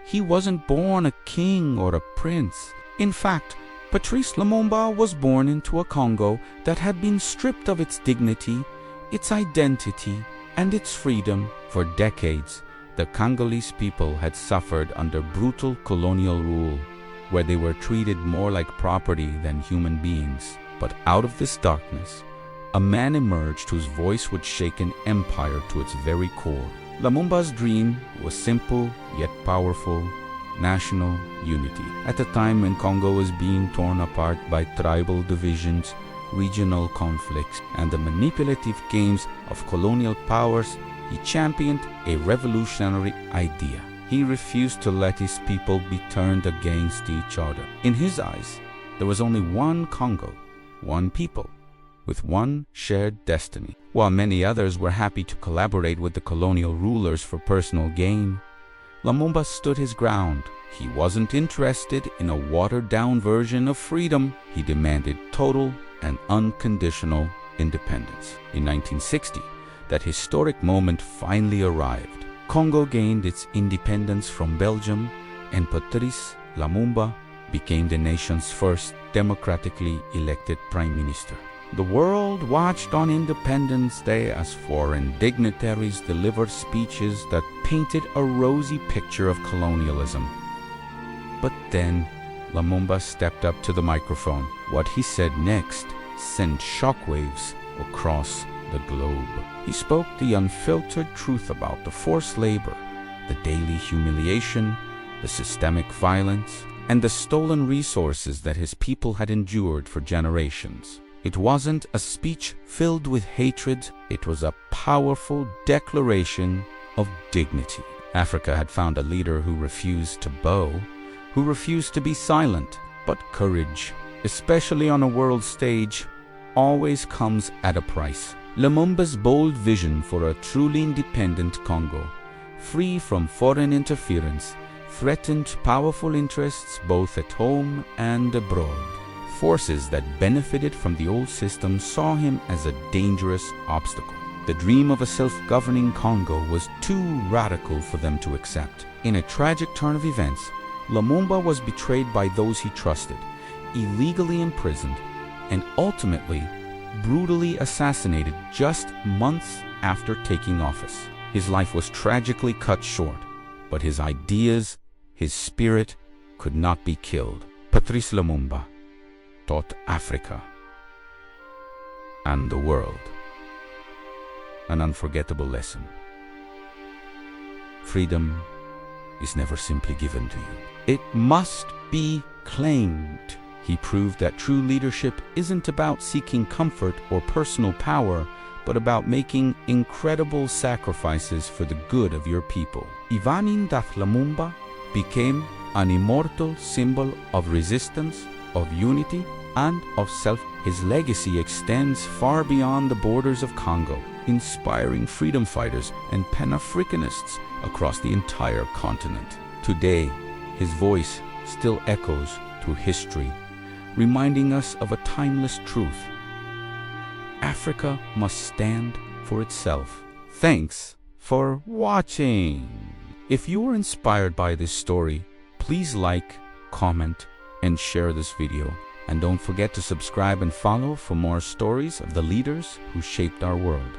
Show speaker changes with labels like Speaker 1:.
Speaker 1: He wasn't born a king or a prince. In fact, Patrice Lumumba was born into a Congo that had been stripped of its dignity, its identity, and its freedom. For decades, the Congolese people had suffered under brutal colonial rule, where they were treated more like property than human beings. But out of this darkness, a man emerged whose voice would shake an empire to its very core. Lumumba's dream was simple yet powerful: national unity. At the time when Congo was being torn apart by tribal divisions, regional conflicts, and the manipulative games of colonial powers, he championed a revolutionary idea. He refused to let his people be turned against each other. In his eyes, there was only one Congo, one people, with one shared destiny. While many others were happy to collaborate with the colonial rulers for personal gain, Lumumba stood his ground. He wasn't interested in a watered-down version of freedom. He demanded total and unconditional independence. In 1960, that historic moment finally arrived. Congo gained its independence from Belgium, and Patrice Lumumba became the nation's first democratically elected prime minister. The world watched on Independence Day as foreign dignitaries delivered speeches that painted a rosy picture of colonialism. But then, Lumumba stepped up to the microphone. What he said next sent shockwaves across the globe. He spoke the unfiltered truth about the forced labor, the daily humiliation, the systemic violence, and the stolen resources that his people had endured for generations. It wasn't a speech filled with hatred, it was a powerful declaration of dignity. Africa had found a leader who refused to bow, who refused to be silent. But courage, especially on a world stage, always comes at a price. Lumumba's bold vision for a truly independent Congo, free from foreign interference, threatened powerful interests both at home and abroad. Forces that benefited from the old system saw him as a dangerous obstacle. The dream of a self-governing Congo was too radical for them to accept. In a tragic turn of events, Lumumba was betrayed by those he trusted, illegally imprisoned, and ultimately brutally assassinated just months after taking office. His life was tragically cut short, but his ideas, his spirit, could not be killed. Patrice Lumumba taught Africa and the world an unforgettable lesson. Freedom is never simply given to you. It must be claimed. He proved that true leadership isn't about seeking comfort or personal power, but about making incredible sacrifices for the good of your people. Lumumba became an immortal symbol of resistance, of unity, and of self. His legacy extends far beyond the borders of Congo, inspiring freedom fighters and Pan-Africanists across the entire continent. Today, his voice still echoes through history, reminding us of a timeless truth: Africa must stand for itself. Thanks for watching. If you were inspired by this story, please like, comment, and share this video. And don't forget to subscribe and follow for more stories of the leaders who shaped our world.